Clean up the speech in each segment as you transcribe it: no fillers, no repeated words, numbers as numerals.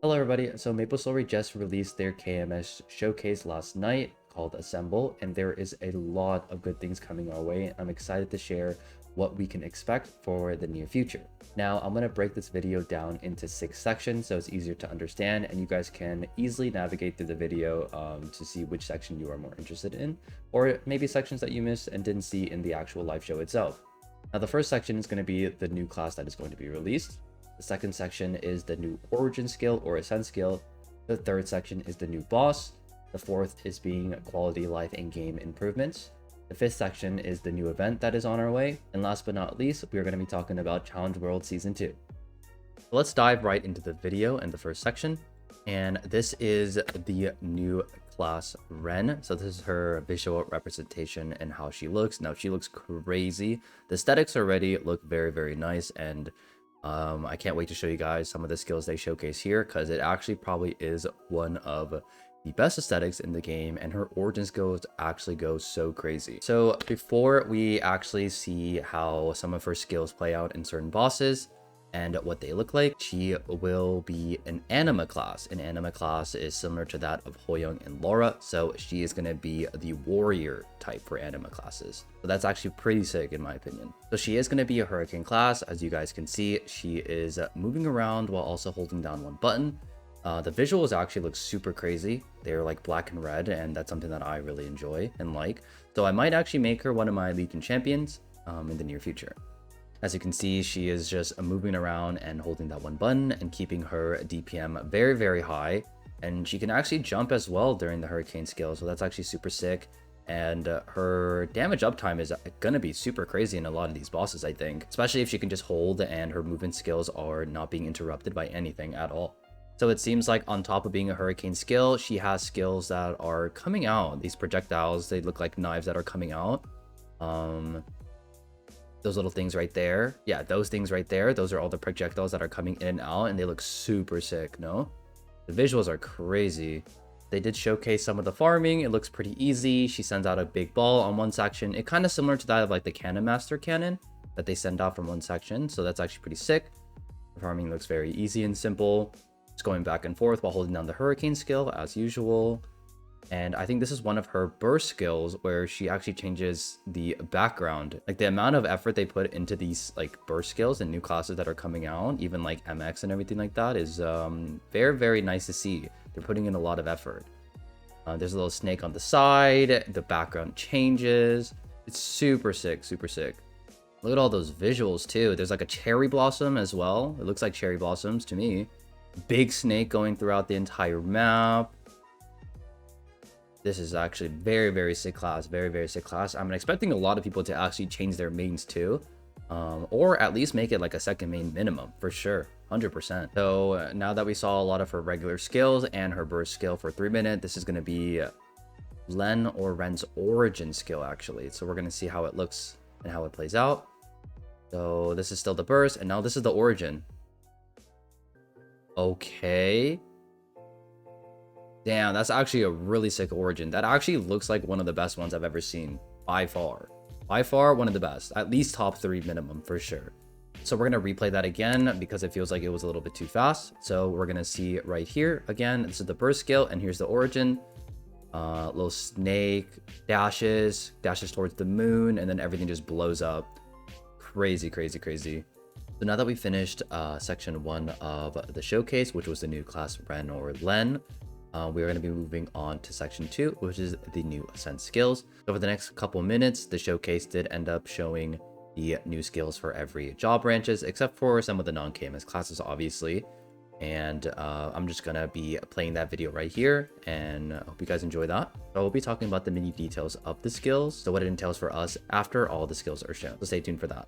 Hello everybody, so MapleStory just released their KMS showcase last night called Assemble, and there is a lot of good things coming our way. I'm excited to share what we can expect for the near future. Now, I'm going to break this video down into 6 sections so it's easier to understand, and you guys can easily navigate through the video to see which section you are more interested in, or maybe sections that you missed and didn't see in the actual live show itself. Now, the first section is going to be the new class that is going to be released. The second section is the new origin skill or ascent skill. The third section is the new boss. The fourth is being quality life and game improvements. The fifth section is the new event that is on our way. And last but not least, we are going to be talking about Challenge World Season 2. So let's dive right into the video and the first section. And this is the new class Ren. So this is her visual representation and how she looks. Now she looks crazy. The aesthetics already look very, very nice, and I can't wait to show you guys some of the skills they showcase here, because it actually probably is one of the best aesthetics in the game, and her origin skills actually go so crazy. So before we actually see how some of her skills play out in certain bosses and what they look like, she will be an anima class. An anima class is similar to that of Hoyoung and Laura, so she is going to be the warrior type for anima classes. So that's actually pretty sick in my opinion. So she is going to be a hurricane class. As you guys can see, she is moving around while also holding down one button. The visuals actually look super crazy. They're like black and red, and that's something that I really enjoy and like. So I might actually make her one of my Legion champions in the near future. As you can see, she is just moving around and holding that one button and keeping her DPM very, very high. And she can actually jump as well during the hurricane skill, so that's actually super sick. And her damage uptime is going to be super crazy in a lot of these bosses, I think. Especially if she can just hold and her movement skills are not being interrupted by anything at all. So it seems like on top of being a hurricane skill, she has skills that are coming out. These projectiles, they look like knives that are coming out. Those little things right there. Yeah, those things right there. Those are all the projectiles that are coming in and out, and they look super sick, no? The visuals are crazy. They did showcase some of the farming. It looks pretty easy. She sends out a big ball on one section. It kind of similar to that of like the Cannon Master cannon that they send out from one section. So that's actually pretty sick. The farming looks very easy and simple. It's going back and forth while holding down the hurricane skill as usual. And I think this is one of her burst skills where she actually changes the background. Like the amount of effort they put into these like burst skills and new classes that are coming out, even like MX and everything like that, is very, very nice to see. They're putting in a lot of effort. There's a little snake on the side. The background changes. It's super sick, super sick. Look at all those visuals too. There's like a cherry blossom as well. It looks like cherry blossoms to me. Big snake going throughout the entire map. This is actually very, very sick class. Very, very sick class. I'm expecting a lot of people to actually change their mains too. Or at least make it like a second main minimum for sure. 100%. So now that we saw a lot of her regular skills and her burst skill for 3 minute, this is going to be Len or Ren's origin skill actually. So we're going to see how it looks and how it plays out. So this is still the burst, and now this is the origin. Okay. Damn, that's actually a really sick origin. That actually looks like one of the best ones I've ever seen. By far. By far, one of the best. At least top 3 minimum, for sure. So we're going to replay that again because it feels like it was a little bit too fast. So we're going to see right here. Again, this is the burst skill, and here's the origin. Little snake, dashes towards the moon, and then everything just blows up. Crazy, crazy, crazy. So now that we finished section 1 of the showcase, which was the new class Ren or Len, we are going to be moving on to section 2, which is the new Ascent skills. Over the next couple minutes, the showcase did end up showing the new skills for every job branches, except for some of the non-KMS classes, obviously. And I'm just going to be playing that video right here, and I hope you guys enjoy that. So we'll be talking about the mini details of the skills, so what it entails for us after all the skills are shown. So stay tuned for that.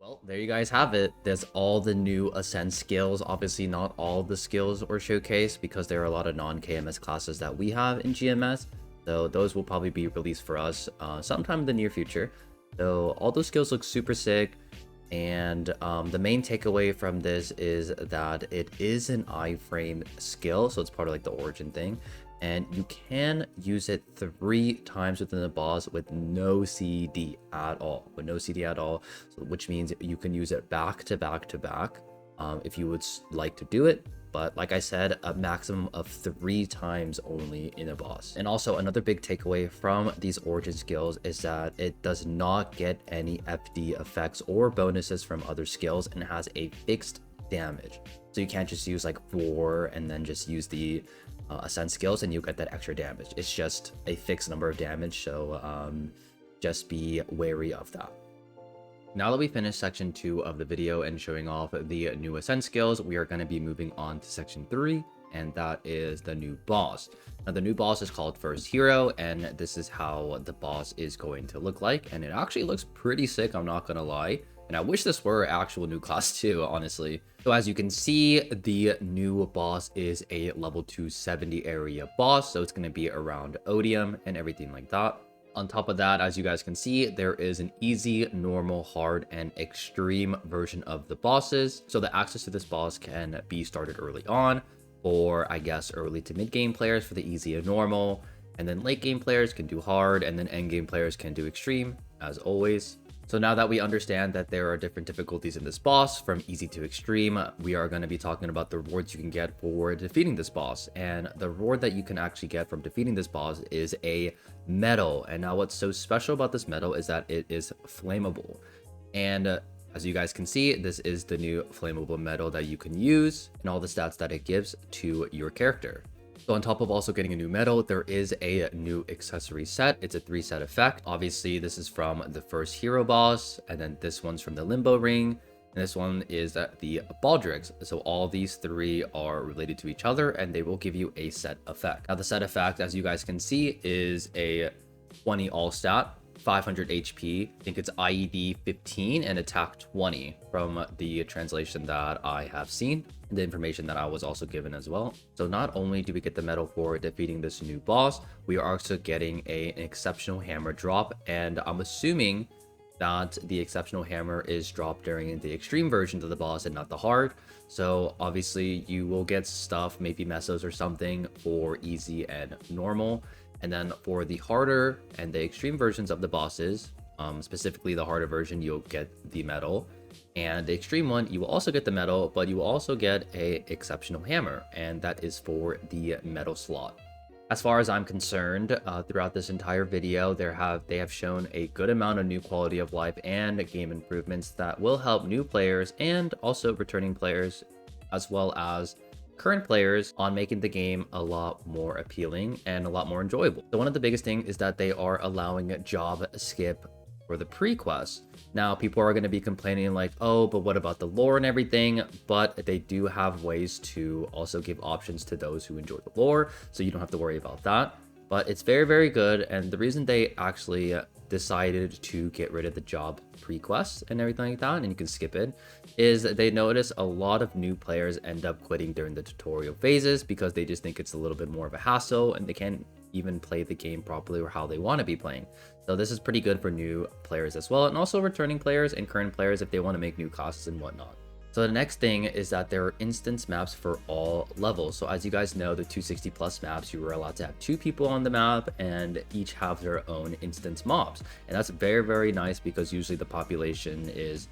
Well, there you guys have it. There's all the new Ascent skills. Obviously, not all the skills were showcased because there are a lot of non-KMS classes that we have in GMS. So those will probably be released for us sometime in the near future. So all those skills look super sick. And the main takeaway from this is that it is an iframe skill. So it's part of like the origin thing. And you can use it 3 times within the boss with no CD at all. So, which means you can use it back to back to back if you would like to do it. But like I said, a maximum of 3 times only in a boss. And also another big takeaway from these origin skills is that it does not get any FD effects or bonuses from other skills and has a fixed damage. So you can't just use like 4 and then just use the Ascent skills and you get that extra damage. It's just a fixed number of damage, so just be wary of that. Now that we finished section 2 of the video and showing off the new Ascent skills, we are going to be moving on to section 3, and that is the new boss. Now the new boss is called First Hero, and this is how the boss is going to look like, and it actually looks pretty sick, I'm not gonna lie. And I wish this were actual new class too, honestly. So as you can see, the new boss is a level 270 area boss. So it's going to be around Odium and everything like that. On top of that, as you guys can see, there is an easy, normal, hard, and extreme version of the bosses. So the access to this boss can be started early on, or I guess early to mid game players for the easy and normal. And then late game players can do hard, and then end game players can do extreme, as always. So now that we understand that there are different difficulties in this boss, from easy to extreme, we are going to be talking about the rewards you can get for defeating this boss. And the reward that you can actually get from defeating this boss is a medal. And now what's so special about this medal is that it is flammable. And as you guys can see, this is the new flammable medal that you can use and all the stats that it gives to your character. So on top of also getting a new medal, there is a new accessory set. It's a 3-set effect. Obviously, this is from the First Hero boss, and then this one's from the Limbo Ring, and this one is the Baldrix. So all these 3 are related to each other, and they will give you a set effect. Now the set effect, as you guys can see, is a 20 all stat, 500 HP. I think it's IED 15 and attack 20 from the translation that I have seen, the information that I was also given as well. So not only do we get the medal for defeating this new boss, we are also getting an exceptional hammer drop, and I'm assuming that the exceptional hammer is dropped during the extreme versions of the boss and not the hard. So obviously you will get stuff, maybe mesos or something, for easy and normal. And then for the harder and the extreme versions of the bosses, specifically the harder version, you'll get the medal. And the extreme one, you will also get the medal, but you will also get a exceptional hammer, and that is for the medal slot. As far as I'm concerned, throughout this entire video, they have shown a good amount of new quality of life and game improvements that will help new players and also returning players, as well as current players, on making the game a lot more appealing and a lot more enjoyable. So one of the biggest things is that they are allowing a job skip for the pre-quest. Now people are going to be complaining like, oh, but what about the lore and everything? But they do have ways to also give options to those who enjoy the lore, so you don't have to worry about that. But it's very, very good, and the reason they actually decided to get rid of the job pre-quest and everything like that, and you can skip it, is they notice a lot of new players end up quitting during the tutorial phases because they just think it's a little bit more of a hassle and they can't even play the game properly or how they want to be playing. So this is pretty good for new players as well, and also returning players and current players if they want to make new classes and whatnot. So the next thing is that there are instance maps for all levels. So as you guys know, the 260 plus maps, you were allowed to have 2 people on the map and each have their own instance mobs. And that's very, very nice because usually the population is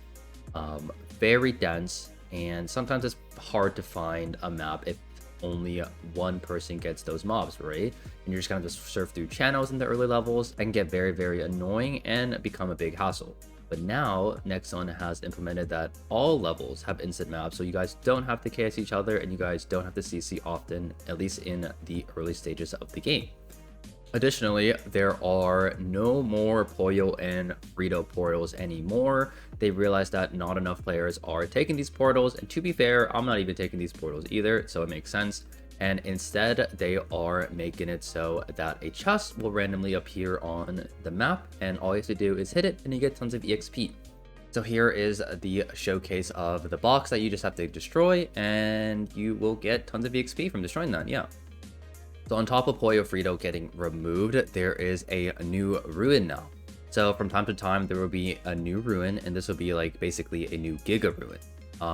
very dense, and sometimes it's hard to find a map if only one person gets those mobs, right? And you're just gonna just surf through channels in the early levels and get very, very annoying and become a big hassle. But now Nexon has implemented that all levels have instant maps, so you guys don't have to KS each other and you guys don't have to CC often, at least in the early stages of the game. Additionally, there are no more Poyo and Frito portals anymore. They realized that not enough players are taking these portals, and to be fair, I'm not even taking these portals either, so it makes sense. And instead, they are making it so that a chest will randomly appear on the map, and all you have to do is hit it and you get tons of EXP. So here is the showcase of the box that you just have to destroy, and you will get tons of EXP from destroying that, yeah. So on top of Pollo Frito getting removed, there is a new ruin now. So from time to time, there will be a new ruin, and this will be like basically a new Giga ruin.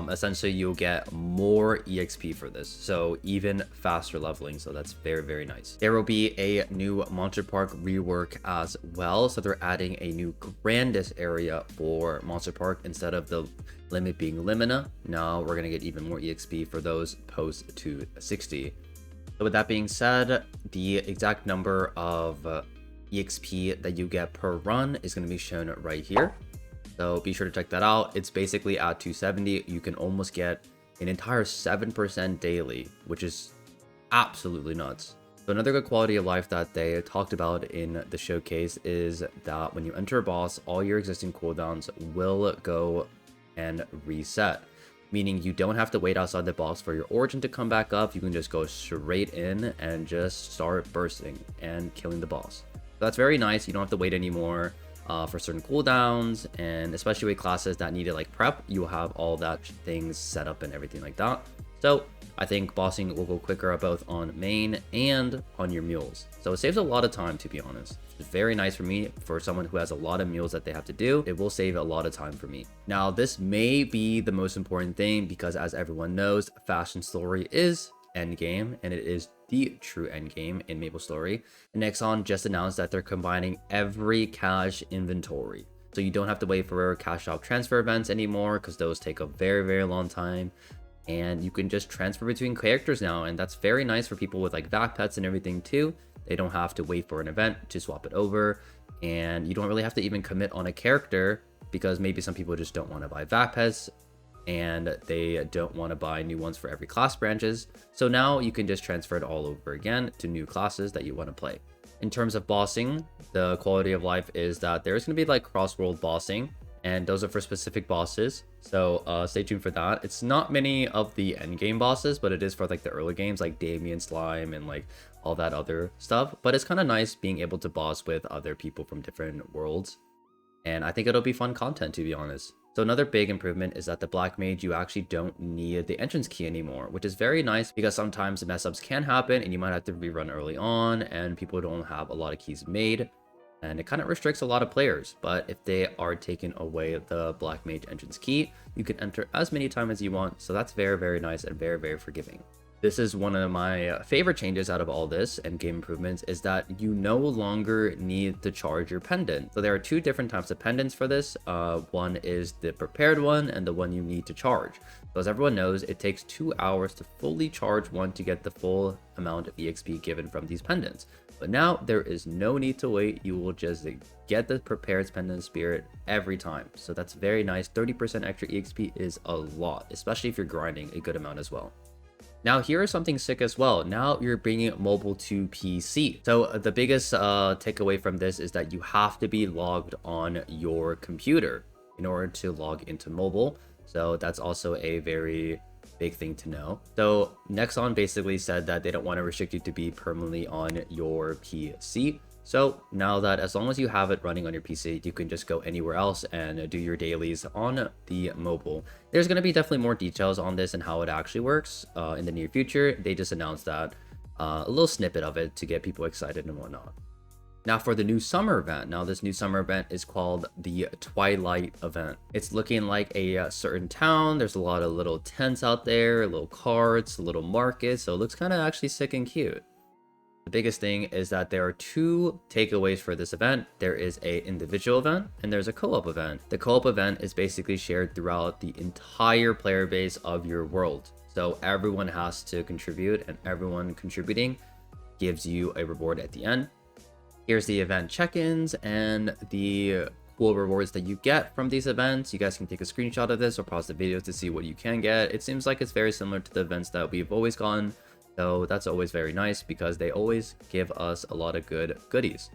Essentially, you'll get more EXP for this, so even faster leveling, so that's very, very nice. There will be a new Monster Park rework as well, so they're adding a new grandest area for Monster Park instead of the limit being Limina. Now we're going to get even more EXP for those post 260. So with that being said, the exact number of EXP that you get per run is going to be shown right here. So be sure to check that out. It's basically at 270. You can almost get an entire 7% daily, which is absolutely nuts. So another good quality of life that they talked about in the showcase is that when you enter a boss, all your existing cooldowns will go and reset. Meaning you don't have to wait outside the boss for your origin to come back up. You can just go straight in and just start bursting and killing the boss. So that's very nice. You don't have to wait anymore for certain cooldowns, and especially with classes that needed like prep, you will have all that things set up and everything like that. So I think bossing will go quicker both on main and on your mules. So it saves a lot of time, to be honest. It's very nice for me, for someone who has a lot of mules that they have to do. It will save a lot of time for me. Now, this may be the most important thing because, as everyone knows, Fashion Story is endgame, and it is the true endgame in MapleStory. And Nexon just announced that they're combining every cash inventory. So you don't have to wait for cash shop transfer events anymore because those take a very, very long time. And you can just transfer between characters now, and that's very nice for people with like vac pets and everything too. They don't have to wait for an event to swap it over, and you don't really have to even commit on a character because maybe some people just don't want to buy vac pets and they don't want to buy new ones for every class branches. So now you can just transfer it all over again to new classes that you want to play. In terms of bossing, the quality of life is that there's going to be like cross-world bossing, and those are for specific bosses. So stay tuned for that. It's not many of the end game bosses, but it is for like the early games like Damien Slime and like all that other stuff. But it's kind of nice being able to boss with other people from different worlds. And I think it'll be fun content, to be honest. So another big improvement is that the Black Mage, you actually don't need the entrance key anymore, which is very nice because sometimes mess ups can happen and you might have to rerun early on and people don't have a lot of keys made. And it kind of restricts a lot of players, but if they are taking away the Black Mage entrance key, you can enter as many times as you want. So that's very, very nice and very, very forgiving. This is one of my favorite changes out of all this and game improvements is that you no longer need to charge your pendant. So there are two different types of pendants for this. One is the prepared one and the one you need to charge. So as everyone knows, it takes 2 hours to fully charge one to get the full amount of EXP given from these pendants. But now there is no need to wait. You will just get the prepared pendant spirit every time. So that's very nice. 30% extra EXP is a lot, especially if you're grinding a good amount as well. Now here is something sick as well. Now you're bringing mobile to PC. So the biggest takeaway from this is that you have to be logged on your computer in order to log into mobile. So that's also a very big thing to know. So Nexon basically said that they don't want to restrict you to be permanently on your PC. So now that as long as you have it running on your PC, you can just go anywhere else and do your dailies on the mobile. There's going to be definitely more details on this and how it actually works in the near future. They just announced that a little snippet of it to get people excited and whatnot. Now for the new summer event. Now this new summer event is called the Twilight event. It's looking like a certain town. There's a lot of little tents out there, little carts, little markets. So it looks kind of actually sick and cute. The biggest thing is that there are two takeaways for this event. There is a individual event and there's a co-op event. The co-op event is basically shared throughout the entire player base of your world. So everyone has to contribute, and everyone contributing gives you a reward at the end. Here's the event check-ins and the cool rewards that you get from these events. You guys can take a screenshot of this or pause the video to see what you can get. It seems like it's very similar to the events that we've always gotten. So that's always very nice because they always give us a lot of good goodies.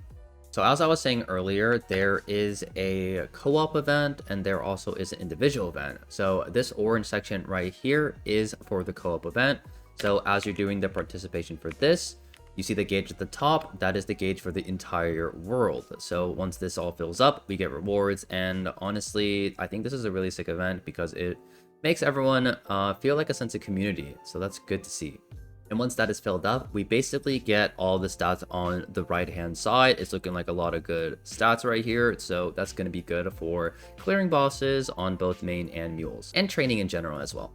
So as I was saying earlier, there is a co-op event and there also is an individual event. So this orange section right here is for the co-op event. So as you're doing the participation for this, You see the gauge at the top, that is the gauge for the entire world. So once this all fills up, we get rewards. And honestly, I think this is a really sick event because it makes everyone feel like a sense of community. So that's good to see. And once that is filled up, we basically get all the stats on the right hand side. It's looking like a lot of good stats right here. So that's going to be good for clearing bosses on both main and mules, and training in general as well.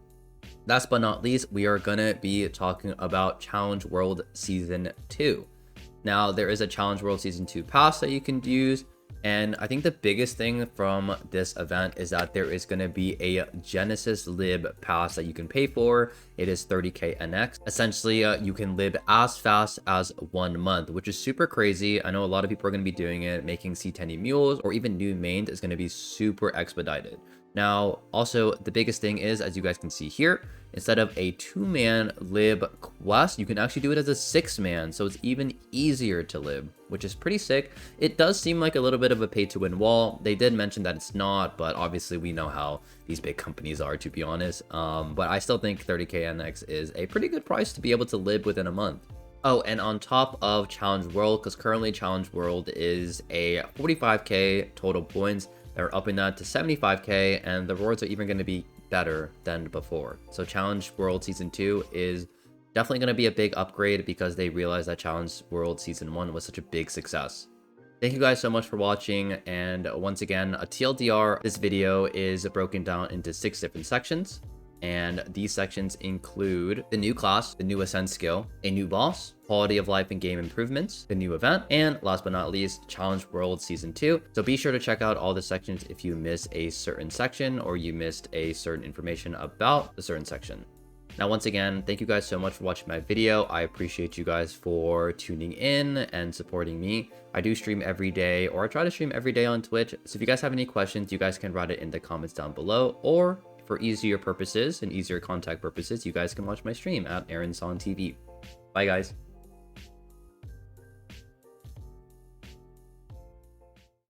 Last but not least, we are going to be talking about Challenge World Season 2. Now, there is a Challenge World Season 2 pass that you can use. And I think the biggest thing from this event is that there is going to be a Genesis Lib pass that you can pay for. It is 30k NX. Essentially, you can lib as fast as 1 month, which is super crazy. I know a lot of people are going to be doing it, making C10 mules or even new mains is going to be super expedited. Now, also, the biggest thing is, as you guys can see here, instead of a 2-man lib quest, you can actually do it as a 6-man, so it's even easier to lib, which is pretty sick. It does seem like a little bit of a pay-to-win wall. They did mention that it's not, but obviously we know how these big companies are, to be honest. But I still think 30k NX is a pretty good price to be able to lib within a month. Oh, and on top of Challenge World, because currently Challenge World is a 45k total points, they're upping that to 75k, and the rewards are even going to be better than before. So Challenge World Season 2 is definitely going to be a big upgrade because they realized that Challenge World Season 1 was such a big success. Thank you guys so much for watching, and once again, a TLDR, this video is broken down into 6 different sections. And these sections include the new class, the new Ascent skill, a new boss, quality of life and game improvements, the new event, and last but not least, Challenge World Season 2. So be sure to check out all the sections if you missed a certain section or you missed a certain information about the certain section. Now, once again, thank you guys so much for watching my video. I appreciate you guys for tuning in and supporting me. I do stream every day, or I try to stream every day on Twitch. So if you guys have any questions, you guys can write it in the comments down below, or for easier purposes and easier contact purposes, you guys can watch my stream at Aaron's on TV. Bye, guys.